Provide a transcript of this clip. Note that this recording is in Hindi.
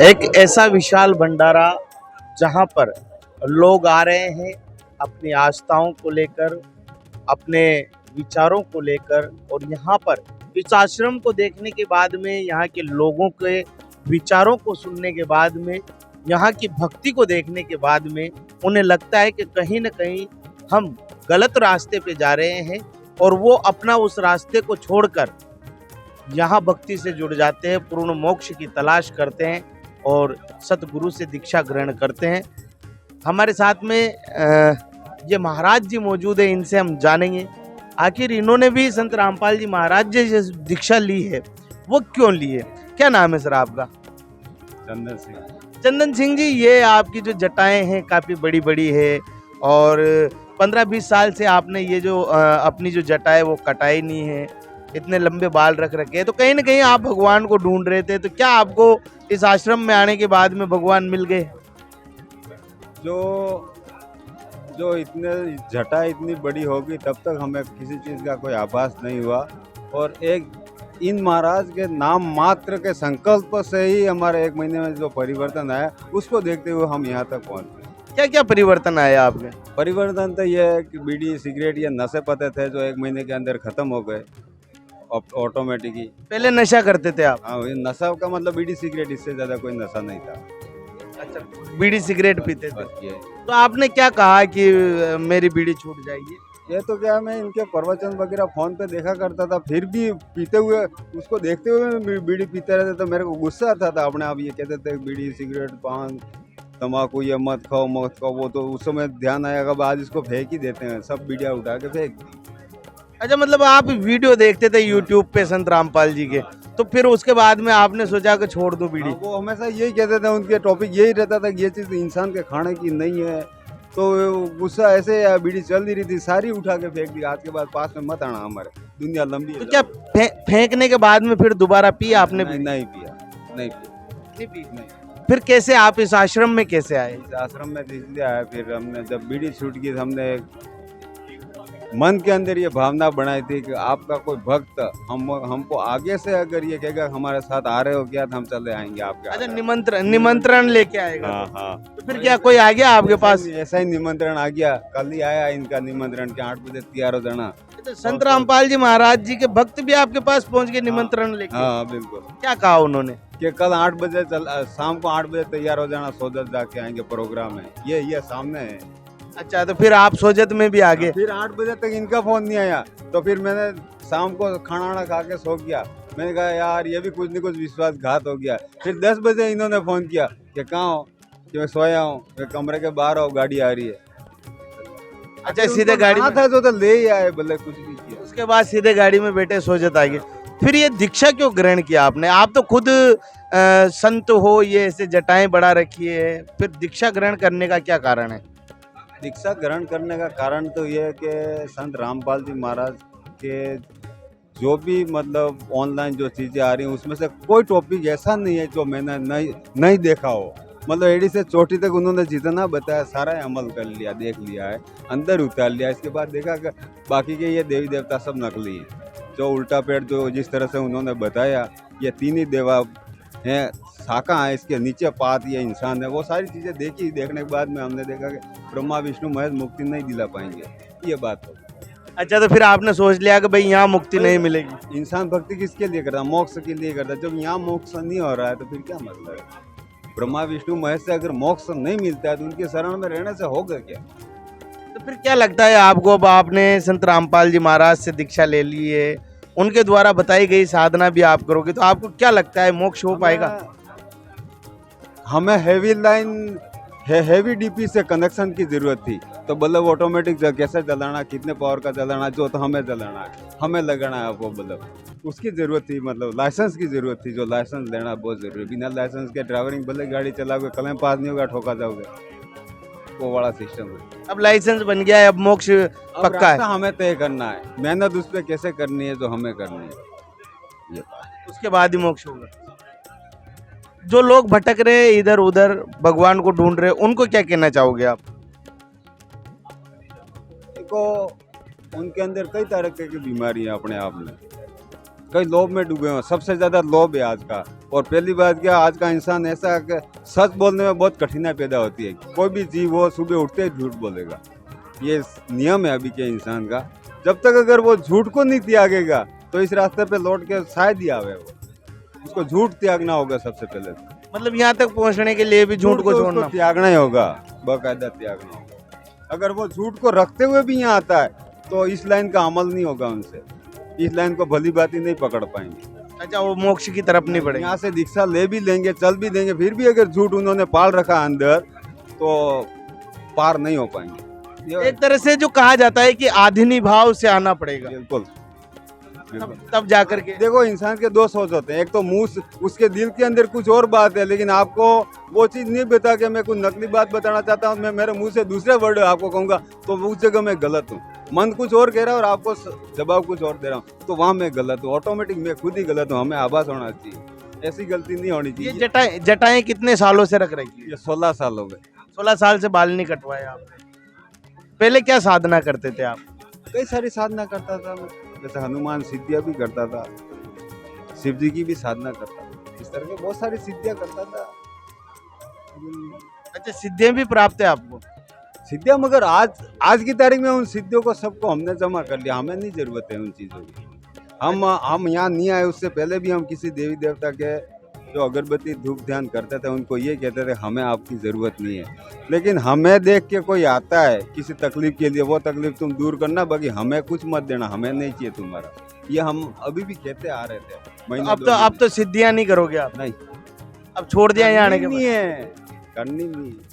एक ऐसा विशाल भंडारा जहाँ पर लोग आ रहे हैं अपनी आस्थाओं को लेकर, अपने विचारों को लेकर, और यहाँ पर इस आश्रम को देखने के बाद में, यहाँ के लोगों के विचारों को सुनने के बाद में, यहाँ की भक्ति को देखने के बाद में उन्हें लगता है कि कहीं न कहीं हम गलत रास्ते पे जा रहे हैं, और वो अपना उस रास्ते को छोड़कर यहाँ भक्ति से जुड़ जाते हैं, पूर्ण मोक्ष की तलाश करते हैं और सतगुरु से दीक्षा ग्रहण करते हैं। हमारे साथ में ये महाराज जी मौजूद है, इनसे हम जानेंगे आखिर इन्होंने भी संत रामपाल जी महाराज जी से दीक्षा ली है, वो क्यों ली है। क्या नाम है सर आपका? चंदन सिंह। चंदन सिंह जी, ये आपकी जो जटाएं हैं काफ़ी बड़ी बड़ी है, और 15-20 साल से आपने ये जो अपनी जो जटाएं वो कटाई नहीं है, इतने लंबे बाल रख रखे हैं, तो कहीं ना कहीं आप भगवान को ढूंढ रहे थे। तो क्या आपको इस आश्रम में आने के बाद में भगवान मिल गए? जो इतने जटा इतनी बड़ी होगी तब तक हमें किसी चीज़ का कोई आभास नहीं हुआ, और एक इन महाराज के नाम मात्र के संकल्प से ही हमारे 1 महीने में जो परिवर्तन आया, उसको देखते हुए हम यहाँ तक पहुँच गए। क्या क्या परिवर्तन आया आपके? परिवर्तन तो ये है कि बीड़ी सिगरेट ये नशे पते थे जो 1 महीने के अंदर ख़त्म हो गए ऑटोमेटिक ही। पहले नशा करते थे आप? हाँ, ये नशा का मतलब बीड़ी सिगरेट, इससे ज़्यादा कोई नशा नहीं था। अच्छा, बीड़ी सिगरेट पीते थे। बस ये तो आपने क्या कहा कि मेरी बीड़ी छूट जाएगी? ये तो क्या, मैं इनके प्रवचन वगैरह फोन पे देखा करता था, फिर भी पीते हुए उसको देखते हुए बीड़ी पीते रहते, तो मेरे को गुस्सा आता था अपने आप। ये कहते थे बीड़ी सिगरेट पान तम्बाकू ये मत खाओ मत खाओ, वो तो उस समय ध्यान आएगा, अब आज इसको फेंक ही देते हैं, सब बीड़िया उठा के फेंक दी। अच्छा, मतलब आप वीडियो देखते थे यूट्यूब पे संत रामपाल जी के, तो फिर उसके बाद में आपने सोचा कि छोड़ दो बीड़ी? वो हमेशा यही कहते थे, उनके टॉपिक यही रहता था कि ये चीज़ इंसान के खाने की नहीं है, तो गुस्सा ऐसे बीड़ी चल नहीं रही थी, सारी उठा के फेंक दी। आज के बाद पास में मत आना, हमारे दुनिया लंबी है। तो क्या फेंकने के बाद में फिर दोबारा पिया आपने? नहीं पिया। फिर कैसे आप इस आश्रम में कैसे आए? इस आश्रम में इसलिए आया, फिर हमने जब बीड़ी छूट गई, हमने मन के अंदर ये भावना बनाई थी कि आपका कोई भक्त हमको आगे से अगर ये कहेगा हमारे साथ आ रहे हो क्या, तो हम चले आएंगे आपके। अच्छा, निमंत्रण लेके आएगा? हाँ। तो फिर क्या कोई आ गया आपके पास? ऐसा ही निमंत्रण आ गया, कल ही आया इनका निमंत्रण कि 8 बजे तैयार हो जाना। तो संत रामपाल जी महाराज जी के भक्त भी आपके पास पहुंच गए निमंत्रण लेके? हाँ बिल्कुल। क्या कहा उन्होंने? कि कल 8 बजे शाम को 8 बजे तैयार हो जाना, सोजत जाके आएंगे, प्रोग्राम है ये सामने है। अच्छा, तो फिर आप सोजत में भी आ गए? फिर 8 बजे तक इनका फोन नहीं आया, तो फिर मैंने शाम को खाना वाना खा के सो गया। मैंने कहा यार ये भी कुछ न कुछ विश्वासघात हो गया। फिर 10 बजे इन्होंने फोन किया कि कहाँ हो, कि मैं सोया हूँ, मैं कमरे के बाहर हूँ, गाड़ी आ रही है। अच्छा, सीधे गाड़ी में था तो ले ही आए, बोले कुछ भी किया। उसके बाद सीधे गाड़ी में बैठे सोजत आ गए। फिर ये दीक्षा क्यों ग्रहण किया आपने? आप तो खुद संत हो, ये ऐसे जटाएं बढ़ा रखी है, फिर दीक्षा ग्रहण करने का क्या कारण है? दीक्षा ग्रहण करने का कारण तो ये है कि संत रामपाल जी महाराज के जो भी मतलब ऑनलाइन जो चीज़ें आ रही हैं, उसमें से कोई टॉपिक ऐसा नहीं है जो मैंने नहीं देखा हो। मतलब एड़ी से चोटी तक उन्होंने जितना बताया सारा अमल कर लिया, देख लिया है, अंदर उतार लिया। इसके बाद देखा कि बाकी के ये देवी देवता सब नकली हैं। जो उल्टा पेड़ जो जिस तरह से उन्होंने बताया, ये 3 ही देवा हैं, शाखा है, इसके नीचे पात ये इंसान है, वो सारी चीज़ें देखने के बाद में हमने देखा कि ब्रह्मा विष्णु महेश मुक्ति नहीं दिला पाएंगे, ये बात हो। अच्छा, तो फिर आपने सोच लिया कि भाई यहाँ मुक्ति नहीं मिलेगी? इंसान भक्ति किसके लिए करता? मोक्ष के लिए करता। जब यहाँ मोक्ष नहीं हो रहा है तो फिर क्या मतलब है? ब्रह्मा विष्णु महेश से अगर मोक्ष नहीं मिलता है तो उनके शरण में रहने से होगा क्या? तो फिर क्या लगता है आपको, अब आपने संत रामपाल जी महाराज से दीक्षा ले ली है, उनके द्वारा बताई गई साधना भी आप करोगे, तो आपको क्या लगता है मोक्ष हो पाएगा? हमें हेवी डीपी से कनेक्शन की जरूरत थी, तो बल्ब ऑटोमेटिक कैसे जलाना, कितने पावर का जलाना, जो तो हमें जलाना है, हमें लगाना है वो बल्ब, उसकी जरूरत थी। मतलब लाइसेंस की जरूरत थी, जो लाइसेंस लेना बहुत जरूरी। बिना लाइसेंस के ड्राइविंग भले गाड़ी चलाओगे, क्लेम पास नहीं होगा, ठोका जाओगे, वो वाला सिस्टम है। अब लाइसेंस बन गया है, अब मोक्ष पक्का है। हमें तय करना है, मेहनत उस पर कैसे करनी है जो हमें करनी है, ये बात। उसके बाद ही मोक्ष होगा। जो लोग भटक रहे हैं इधर उधर, भगवान को ढूंढ रहे हैं, उनको क्या कहना चाहोगे आप? देखो, उनके अंदर कई तरह की बीमारी है अपने आप में, कई लोभ में डूबे हुए हैं। सबसे ज्यादा लोभ है आज का। और पहली बात क्या, आज का इंसान ऐसा है कि सच बोलने में बहुत कठिनाई पैदा होती है। कोई भी जीव हो सुबह उठते ही झूठ बोलेगा, ये नियम है अभी के इंसान का। जब तक अगर वो झूठ को नहीं त्यागेगा तो इस रास्ते पे लौट के शायद ही आवे वो। उसको झूठ त्यागना होगा सबसे पहले। मतलब यहाँ तक पहुँचने के लिए भी झूठ को तो छोड़ना। उसको त्यागना ही होगा, बाकायदा त्यागना होगा। अगर वो झूठ को रखते हुए भी यहाँ आता है तो इस लाइन का अमल नहीं होगा उनसे, इस लाइन को भली बात ही नहीं पकड़ पाएंगे। अच्छा, वो मोक्ष की तरफ नहीं बढ़ेगा। यहाँ से दीक्षा ले भी लेंगे, चल भी देंगे, फिर भी अगर झूठ उन्होंने पाल रखा अंदर तो पार नहीं हो पाएंगे। एक तरह से जो कहा जाता है कि आधुनी भाव से आना पड़ेगा, बिल्कुल तब जाकर के। देखो, इंसान के दो सोच होते हैं। एक तो मुंह उसके दिल के अंदर कुछ और बात है, लेकिन आपको वो चीज नहीं बता के मैं कुछ नकली बात बताना चाहता हूँ, मैं मेरे मुंह से दूसरे वर्ड आपको कहूंगा तो उस जगह मैं गलत हूँ। मन कुछ और कह रहा है और आपको जवाब कुछ और दे रहा हूँ तो वहाँ मैं गलत हूँ। ऑटोमेटिक मैं खुद ही गलत हूँ, हमें आभास होना चाहिए। ऐसी गलती नहीं होनी ये चाहिए। जटाएं कितने सालों से रख रखी है? ये 16 साल हो गए। 16 साल से बाल नहीं कटवाए आपने। पहले क्या साधना करते थे आप? कई सारी साधना करता था मैं, जैसे हनुमान सिद्धियां भी करता था, शिव जी की भी साधना करता था, इस तरह के बहुत सारी सिद्धियां करता था। अच्छा, सिद्धियां भी प्राप्त है आपको? सिद्धियां, मगर आज की तारीख में उन सिद्धियों को सबको हमने जमा कर लिया। हमें नहीं जरूरत है उन चीजों की। हम यहाँ नहीं आए उससे पहले भी हम किसी देवी देवता के जो अगरबत्ती धूप ध्यान करते थे उनको ये कहते थे हमें आपकी ज़रूरत नहीं है। लेकिन हमें देख के कोई आता है किसी तकलीफ के लिए, वो तकलीफ तुम दूर करना, बाकी हमें कुछ मत देना, हमें नहीं चाहिए तुम्हारा। ये हम अभी भी कहते आ रहे थे। अब तो सिद्धियां नहीं करोगे आप? नहीं, अब छोड़ दिया यहाँ आने के बाद? करनी नहीं है, करनी नहीं है।